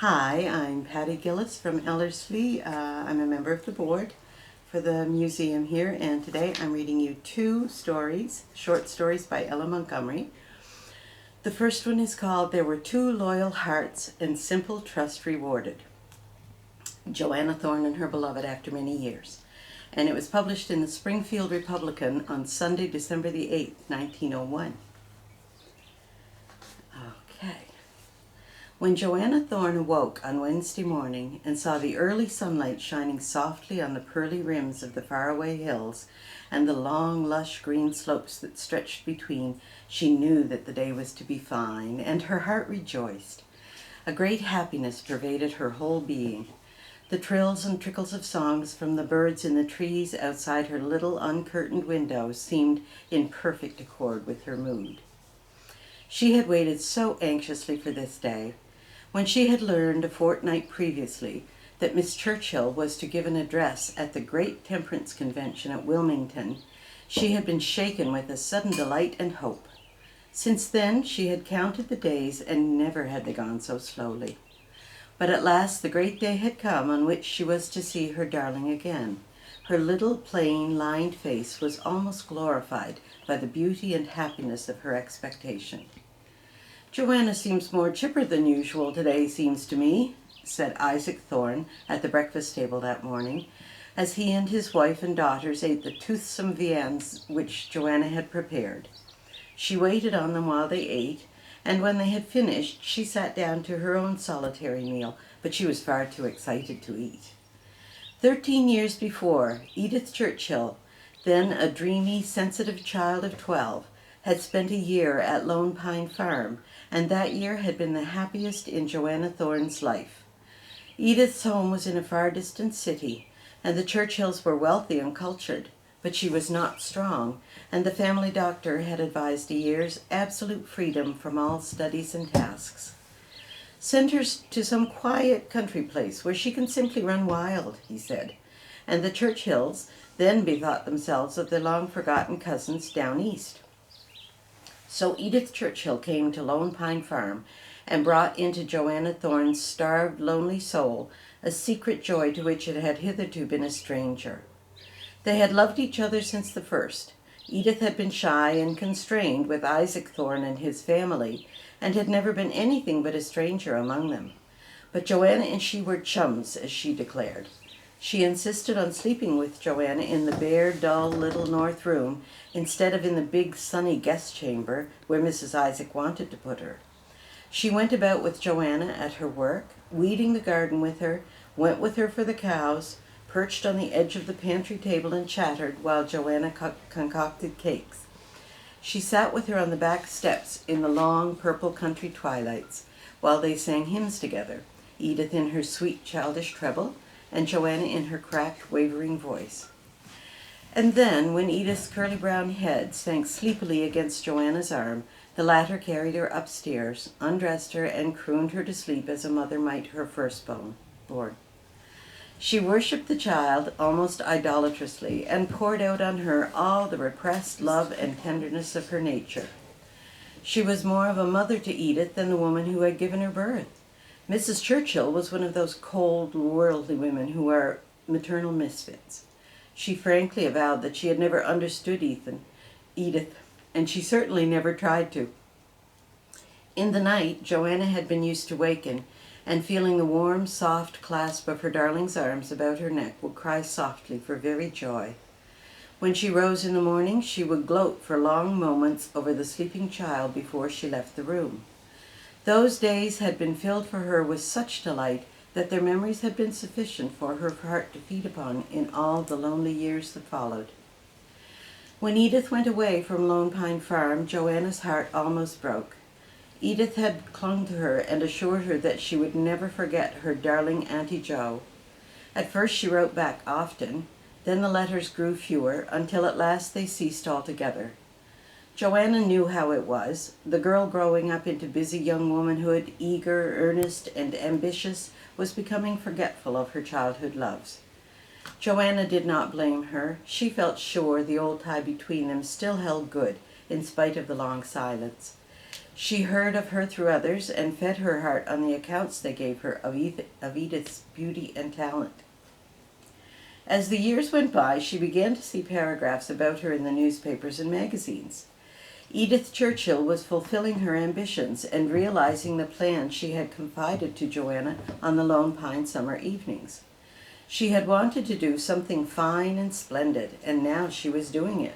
Hi, I'm Patti Gillis from Ellerslie. I'm a member of the board for the museum here, and today I'm reading you two stories, short stories by L.M Montgomery. The first one is called There Were Two Loyal Hearts and Simple Trust Rewarded. Joanna Thorne and Her Beloved After Many Years. And it was published in the Springfield Republican on Sunday, December the 8th, 1901. Okay. When Joanna Thorne awoke on Wednesday morning and saw the early sunlight shining softly on the pearly rims of the faraway hills and the long, lush green slopes that stretched between, she knew that the day was to be fine, and her heart rejoiced. A great happiness pervaded her whole being. The trills and trickles of songs from the birds in the trees outside her little uncurtained window seemed in perfect accord with her mood. She had waited so anxiously for this day. When she had learned a fortnight previously that Miss Churchill was to give an address at the great temperance convention at Wilmington, she had been shaken with a sudden delight and hope. Since then she had counted the days, and never had they gone so slowly. But at last the great day had come on which she was to see her darling again. Her little, plain, lined face was almost glorified by the beauty and happiness of her expectation. "Joanna seems more chipper than usual today, seems to me," said Isaac Thorne at the breakfast table that morning, as he and his wife and daughters ate the toothsome viands which Joanna had prepared. She waited on them while they ate, and when they had finished, she sat down to her own solitary meal, but she was far too excited to eat. 13 years before, Edith Churchill, then a dreamy, sensitive child of 12, had spent a year at Lone Pine Farm, and that year had been the happiest in Joanna Thorne's life. Edith's home was in a far distant city, and the Churchills were wealthy and cultured, but she was not strong, and the family doctor had advised a year's absolute freedom from all studies and tasks. "Send her to some quiet country place where she can simply run wild," he said, and the Churchills then bethought themselves of their long-forgotten cousins down east. So Edith Churchill came to Lone Pine Farm and brought into Joanna Thorne's starved, lonely soul a secret joy to which it had hitherto been a stranger. They had loved each other since the first. Edith had been shy and constrained with Isaac Thorne and his family, and had never been anything but a stranger among them. But Joanna and she were chums, as she declared. She insisted on sleeping with Joanna in the bare, dull little north room instead of in the big, sunny guest chamber where Mrs. Isaac wanted to put her. She went about with Joanna at her work, weeding the garden with her, went with her for the cows, perched on the edge of the pantry table and chattered while Joanna concocted cakes. She sat with her on the back steps in the long purple country twilights while they sang hymns together, Edith in her sweet childish treble, and Joanna in her cracked, wavering voice. And then, when Edith's curly brown head sank sleepily against Joanna's arm, the latter carried her upstairs, undressed her, and crooned her to sleep as a mother might her firstborn. She worshipped the child almost idolatrously, and poured out on her all the repressed love and tenderness of her nature. She was more of a mother to Edith than the woman who had given her birth. Mrs. Churchill was one of those cold, worldly women who are maternal misfits. She frankly avowed that she had never understood Edith, and she certainly never tried to. In the night, Joanna had been used to waken, and feeling the warm, soft clasp of her darling's arms about her neck, would cry softly for very joy. When she rose in the morning, she would gloat for long moments over the sleeping child before she left the room. Those days had been filled for her with such delight that their memories had been sufficient for her heart to feed upon in all the lonely years that followed. When Edith went away from Lone Pine Farm, Joanna's heart almost broke. Edith had clung to her and assured her that she would never forget her darling Auntie Jo. At first she wrote back often, then the letters grew fewer, until at last they ceased altogether. Joanna knew how it was. The girl growing up into busy young womanhood, eager, earnest, and ambitious, was becoming forgetful of her childhood loves. Joanna did not blame her. She felt sure the old tie between them still held good, in spite of the long silence. She heard of her through others and fed her heart on the accounts they gave her of Edith's beauty and talent. As the years went by, she began to see paragraphs about her in the newspapers and magazines. Edith Churchill was fulfilling her ambitions and realizing the plans she had confided to Joanna on the Lone Pine summer evenings. She had wanted to do something fine and splendid, and now she was doing it.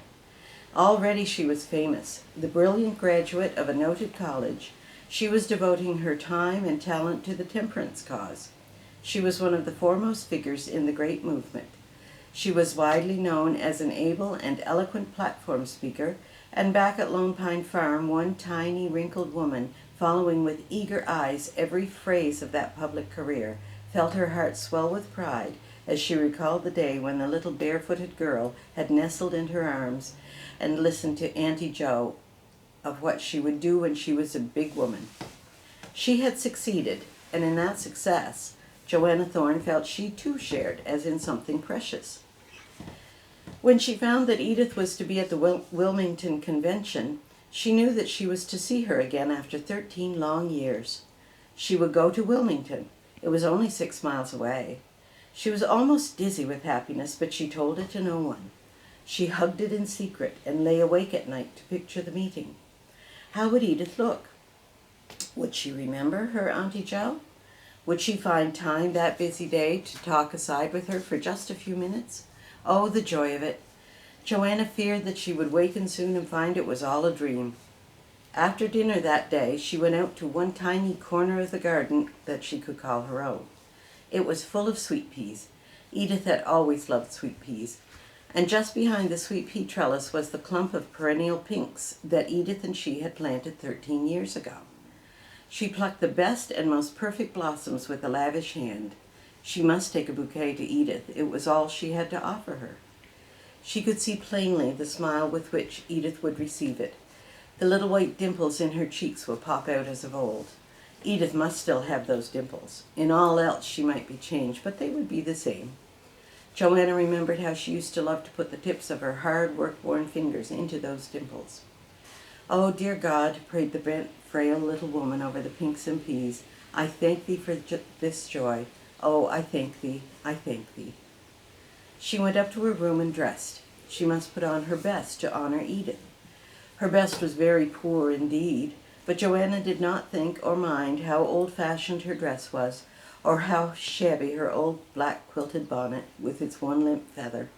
Already she was famous. The brilliant graduate of a noted college, she was devoting her time and talent to the temperance cause. She was one of the foremost figures in the great movement. She was widely known as an able and eloquent platform speaker, and back at Lone Pine Farm, one tiny, wrinkled woman, following with eager eyes every phrase of that public career, felt her heart swell with pride as she recalled the day when the little barefooted girl had nestled in her arms and listened to Auntie Jo of what she would do when she was a big woman. She had succeeded, and in that success, Joanna Thorne felt she too shared as in something precious. When she found that Edith was to be at the Wilmington Convention, she knew that she was to see her again after 13 long years. She would go to Wilmington. It was only 6 miles away. She was almost dizzy with happiness, but she told it to no one. She hugged it in secret and lay awake at night to picture the meeting. How would Edith look? Would she remember her Auntie Jo? Would she find time that busy day to talk aside with her for just a few minutes? Oh, the joy of it. Joanna feared that she would waken soon and find it was all a dream. After dinner that day, she went out to one tiny corner of the garden that she could call her own. It was full of sweet peas. Edith had always loved sweet peas. And just behind the sweet pea trellis was the clump of perennial pinks that Edith and she had planted 13 years ago. She plucked the best and most perfect blossoms with a lavish hand. She must take a bouquet to Edith. It was all she had to offer her. She could see plainly the smile with which Edith would receive it. The little white dimples in her cheeks would pop out as of old. Edith must still have those dimples. In all else she might be changed, but they would be the same. Joanna remembered how she used to love to put the tips of her hard, work-worn fingers into those dimples. Oh, dear God, prayed the bent, frail little woman over the pinks and peas, I thank thee for this joy. Oh, I thank thee, I thank thee. She went up to her room and dressed. She must put on her best to honor Edith. Her best was very poor indeed, but Joanna did not think or mind how old-fashioned her dress was, or how shabby her old black quilted bonnet with its one limp feather.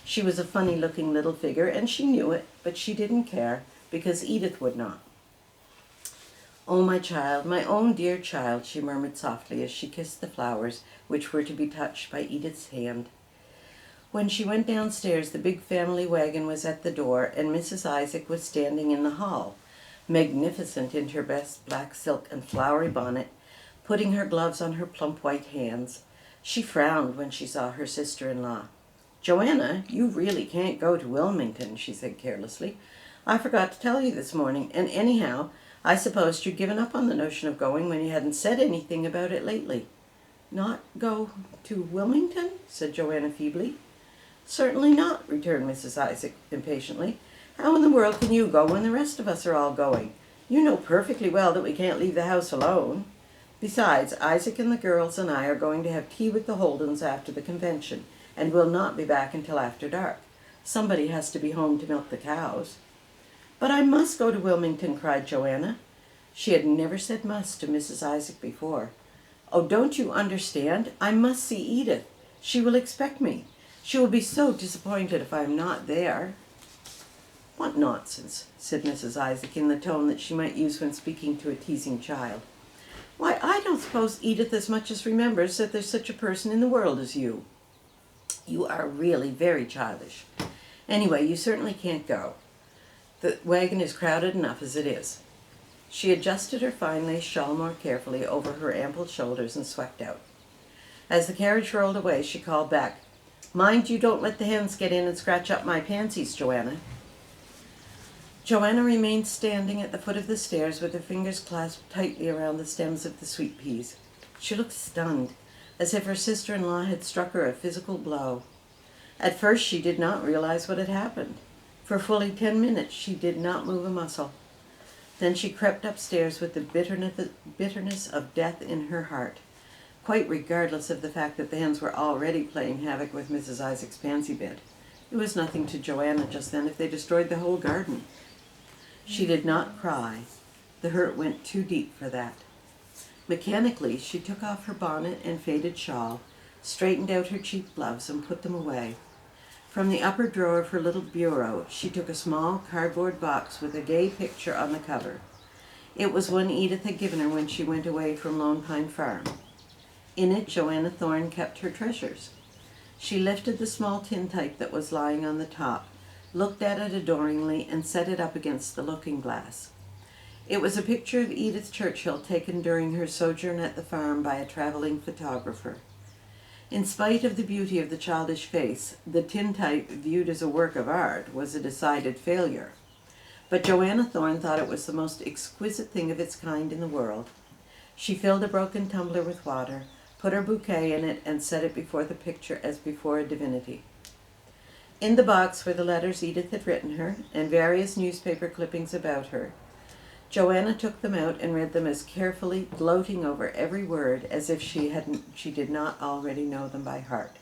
She was a funny-looking little figure, and she knew it, but she didn't care, because Edith would not. Oh, my child, my own dear child, she murmured softly as she kissed the flowers which were to be touched by Edith's hand. When she went downstairs, the big family wagon was at the door, and Mrs. Isaac was standing in the hall, magnificent in her best black silk and flowery bonnet, putting her gloves on her plump white hands. She frowned when she saw her sister-in-law. Joanna, you really can't go to Wilmington, she said carelessly. I forgot to tell you this morning, and anyhow, I supposed you'd given up on the notion of going when you hadn't said anything about it lately. Not go to Wilmington? Said Joanna feebly. Certainly not, returned Mrs. Isaac impatiently. How in the world can you go when the rest of us are all going? You know perfectly well that we can't leave the house alone. Besides, Isaac and the girls and I are going to have tea with the Holdens after the convention, and will not be back until after dark. Somebody has to be home to milk the cows. But I must go to Wilmington, cried Joanna. She had never said must to Mrs. Isaac before. Oh, don't you understand? I must see Edith. She will expect me. She will be so disappointed if I am not there. What nonsense, said Mrs. Isaac in the tone that she might use when speaking to a teasing child. Why, I don't suppose Edith as much as remembers that there's such a person in the world as you. You are really very childish. Anyway, you certainly can't go. The wagon is crowded enough as it is. She adjusted her fine lace shawl more carefully over her ample shoulders and swept out. As the carriage rolled away, she called back, Mind you don't let the hens get in and scratch up my pansies, Joanna. Joanna remained standing at the foot of the stairs with her fingers clasped tightly around the stems of the sweet peas. She looked stunned, as if her sister-in-law had struck her a physical blow. At first she did not realize what had happened. For fully 10 minutes she did not move a muscle. Then she crept upstairs with the bitterness of death in her heart, quite regardless of the fact that the hens were already playing havoc with Mrs. Isaac's pansy bed. It was nothing to Joanna just then if they destroyed the whole garden. She did not cry. The hurt went too deep for that. Mechanically, she took off her bonnet and faded shawl, straightened out her cheap gloves, and put them away. From the upper drawer of her little bureau, she took a small cardboard box with a gay picture on the cover. It was one Edith had given her when she went away from Lone Pine Farm. In it, Joanna Thorne kept her treasures. She lifted the small tintype that was lying on the top, looked at it adoringly, and set it up against the looking-glass. It was a picture of Edith Churchill taken during her sojourn at the farm by a traveling photographer. In spite of the beauty of the childish face, the tintype, viewed as a work of art, was a decided failure. But Joanna Thorne thought it was the most exquisite thing of its kind in the world. She filled a broken tumbler with water, put her bouquet in it, and set it before the picture as before a divinity. In the box were the letters Edith had written her, and various newspaper clippings about her. Joanna took them out and read them as carefully, gloating over every word as if she did not already know them by heart.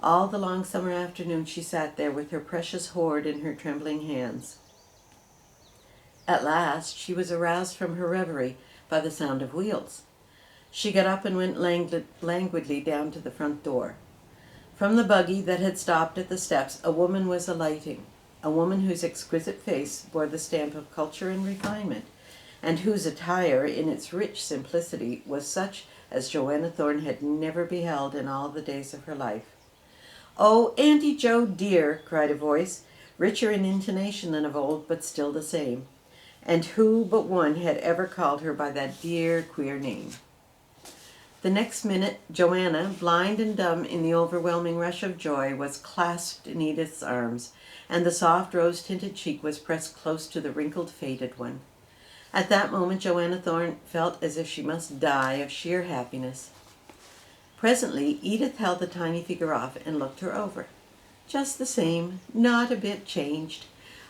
All the long summer afternoon she sat there with her precious hoard in her trembling hands. At last she was aroused from her reverie by the sound of wheels. She got up and went languidly down to the front door. From the buggy that had stopped at the steps, a woman was alighting. A woman whose exquisite face bore the stamp of culture and refinement, and whose attire, in its rich simplicity, was such as Joanna Thorne had never beheld in all the days of her life. "Oh, Auntie Jo, dear!" cried a voice, richer in intonation than of old, but still the same. And who but one had ever called her by that dear, queer name? The next minute, Joanna, blind and dumb in the overwhelming rush of joy, was clasped in Edith's arms, and the soft rose-tinted cheek was pressed close to the wrinkled, faded one. At that moment, Joanna Thorne felt as if she must die of sheer happiness. Presently, Edith held the tiny figure off and looked her over. Just the same, not a bit changed.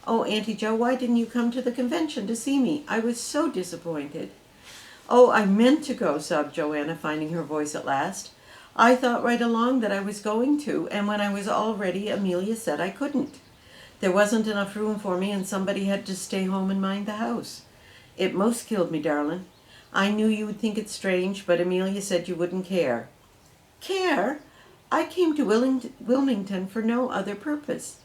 "Oh, Auntie Jo, why didn't you come to the convention to see me? I was so disappointed." "Oh, I meant to go," sobbed Joanna, finding her voice at last. "I thought right along that I was going to, and when I was all ready, Amelia said I couldn't. There wasn't enough room for me, and somebody had to stay home and mind the house. It most killed me, darling. I knew you would think it strange, but Amelia said you wouldn't care." "Care? I came to Wilmington for no other purpose.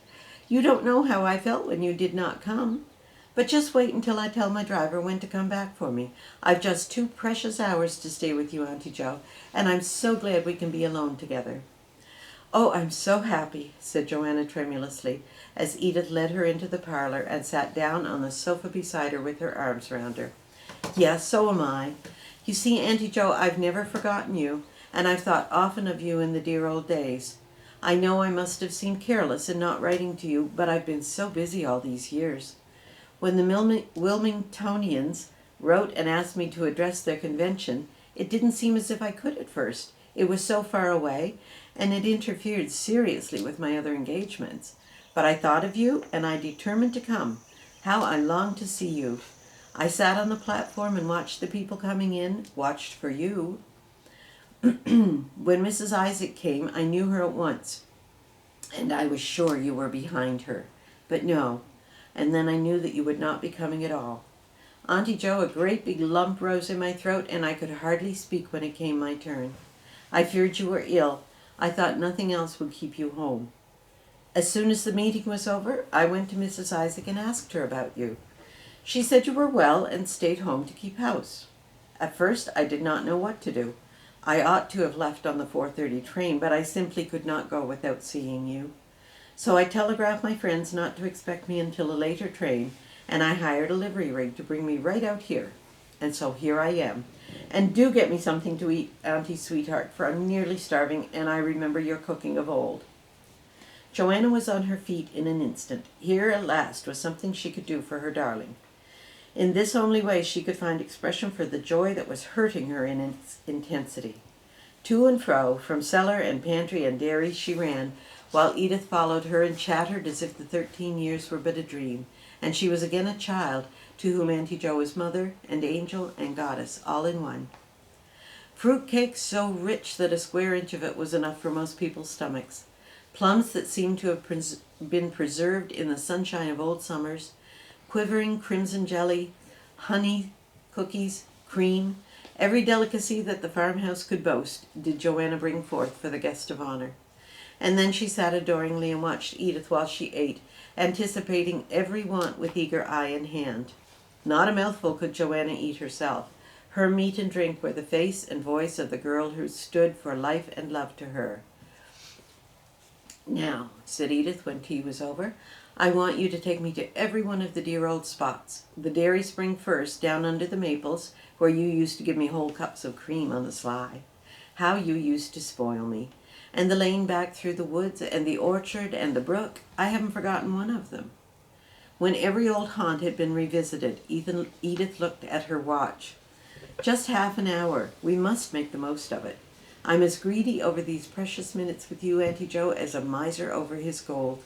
You don't know how I felt when you did not come. But just wait until I tell my driver when to come back for me. I've just 2 precious hours to stay with you, Auntie Jo, and I'm so glad we can be alone together." "Oh, I'm so happy," said Joanna tremulously, as Edith led her into the parlor and sat down on the sofa beside her with her arms round her. "Yes, so am I. You see, Auntie Jo, I've never forgotten you, and I've thought often of you in the dear old days. I know I must have seemed careless in not writing to you, but I've been so busy all these years. When the Wilmingtonians wrote and asked me to address their convention, it didn't seem as if I could at first. It was so far away, and it interfered seriously with my other engagements. But I thought of you, and I determined to come. How I longed to see you. I sat on the platform and watched the people coming in, watched for you. When Mrs. Isaac came, I knew her at once, and I was sure you were behind her. But no, and then I knew that you would not be coming at all. Auntie Jo, a great big lump rose in my throat, and I could hardly speak when it came my turn. I feared you were ill. I thought nothing else would keep you home. As soon as the meeting was over, I went to Mrs. Isaac and asked her about you. She said you were well and stayed home to keep house. At first, I did not know what to do. I ought to have left on the 4:30 train, but I simply could not go without seeing you. So I telegraphed my friends not to expect me until a later train, and I hired a livery rig to bring me right out here. And so here I am. And do get me something to eat, Auntie sweetheart, for I'm nearly starving, and I remember your cooking of old." Joanna was on her feet in an instant. Here at last was something she could do for her darling. In this only way she could find expression for the joy that was hurting her in its intensity. To and fro, from cellar and pantry and dairy, she ran, while Edith followed her and chattered as if the 13 years were but a dream, and she was again a child, to whom Auntie Jo was mother and angel and goddess, all in one. Fruit cake so rich that a square inch of it was enough for most people's stomachs. Plums that seemed to have been preserved in the sunshine of old summers. Quivering crimson jelly, honey, cookies, cream. Every delicacy that the farmhouse could boast did Joanna bring forth for the guest of honor. And then she sat adoringly and watched Edith while she ate, anticipating every want with eager eye and hand. Not a mouthful could Joanna eat herself. Her meat and drink were the face and voice of the girl who stood for life and love to her. "Now," said Edith when tea was over, "I want you to take me to every one of the dear old spots. The dairy spring first, down under the maples, where you used to give me whole cups of cream on the sly. How you used to spoil me. And the lane back through the woods, and the orchard, and the brook. I haven't forgotten one of them." When every old haunt had been revisited, Edith looked at her watch. "Just half an hour. We must make the most of it. I'm as greedy over these precious minutes with you, Auntie Jo, as a miser over his gold.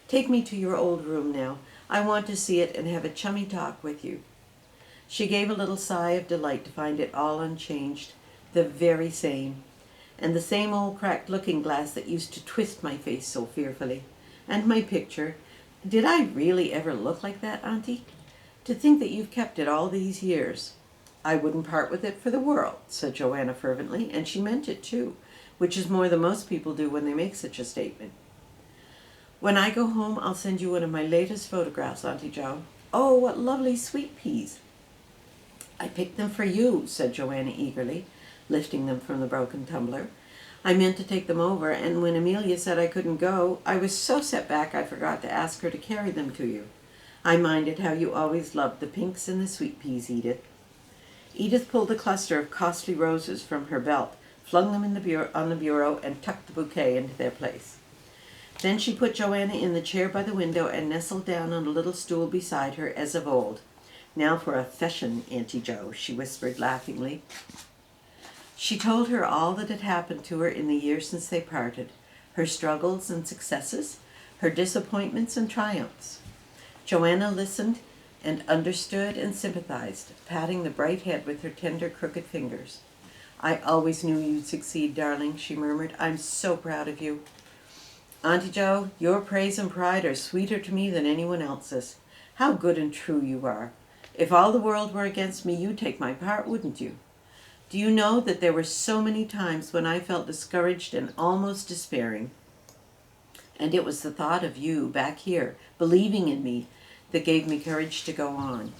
Take me to your old room now. I want to see it and have a chummy talk with you." She gave a little sigh of delight to find it all unchanged, the very same. And the same old cracked looking-glass that used to twist my face so fearfully. And my picture. Did I really ever look like that, Auntie? To think that you've kept it all these years. "I wouldn't part with it for the world," said Joanna fervently, and she meant it too, which is more than most people do when they make such a statement. "When I go home, I'll send you one of my latest photographs, Auntie Jo. Oh, what lovely sweet peas." "I picked them for you," said Joanna eagerly, lifting them from the broken tumbler. "I meant to take them over, and when Amelia said I couldn't go, I was so set back I forgot to ask her to carry them to you. I minded how you always loved the pinks and the sweet peas, Edith." Edith pulled a cluster of costly roses from her belt, flung them on the bureau, and tucked the bouquet into their place. Then she put Joanna in the chair by the window and nestled down on a little stool beside her as of old. "Now for a fession, Auntie Jo," she whispered laughingly. She told her all that had happened to her in the years since they parted, her struggles and successes, her disappointments and triumphs. Joanna listened and understood and sympathized, patting the bright head with her tender, crooked fingers. "I always knew you'd succeed, darling," she murmured. "I'm so proud of you. Auntie Jo, your praise and pride are sweeter to me than anyone else's. How good and true you are. If all the world were against me, you'd take my part, wouldn't you? Do you know that there were so many times when I felt discouraged and almost despairing? And it was the thought of you back here, believing in me, that gave me courage to go on.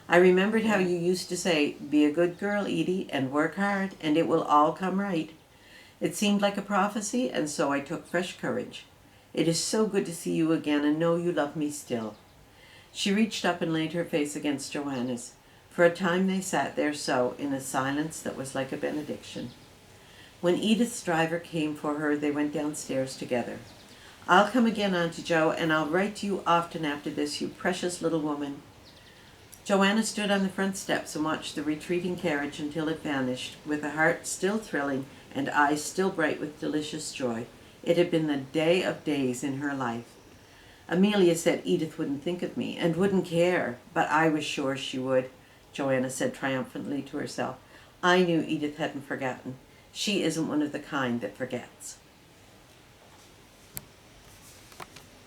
I remembered how you used to say, 'Be a good girl, Edie, and work hard, and it will all come right.' It seemed like a prophecy, and so I took fresh courage. It is so good to see you again and know you love me still." She reached up and laid her face against Joanna's. For a time they sat there so, in a silence that was like a benediction. When Edith's driver came for her, they went downstairs together. "I'll come again, Auntie Jo, and I'll write to you often after this, you precious little woman." Joanna stood on the front steps and watched the retreating carriage until it vanished, with a heart still thrilling and eyes still bright with delicious joy. It had been the day of days in her life. "Amelia said Edith wouldn't think of me and wouldn't care, but I was sure she would," Joanna said triumphantly to herself. "I knew Edith hadn't forgotten. She isn't one of the kind that forgets."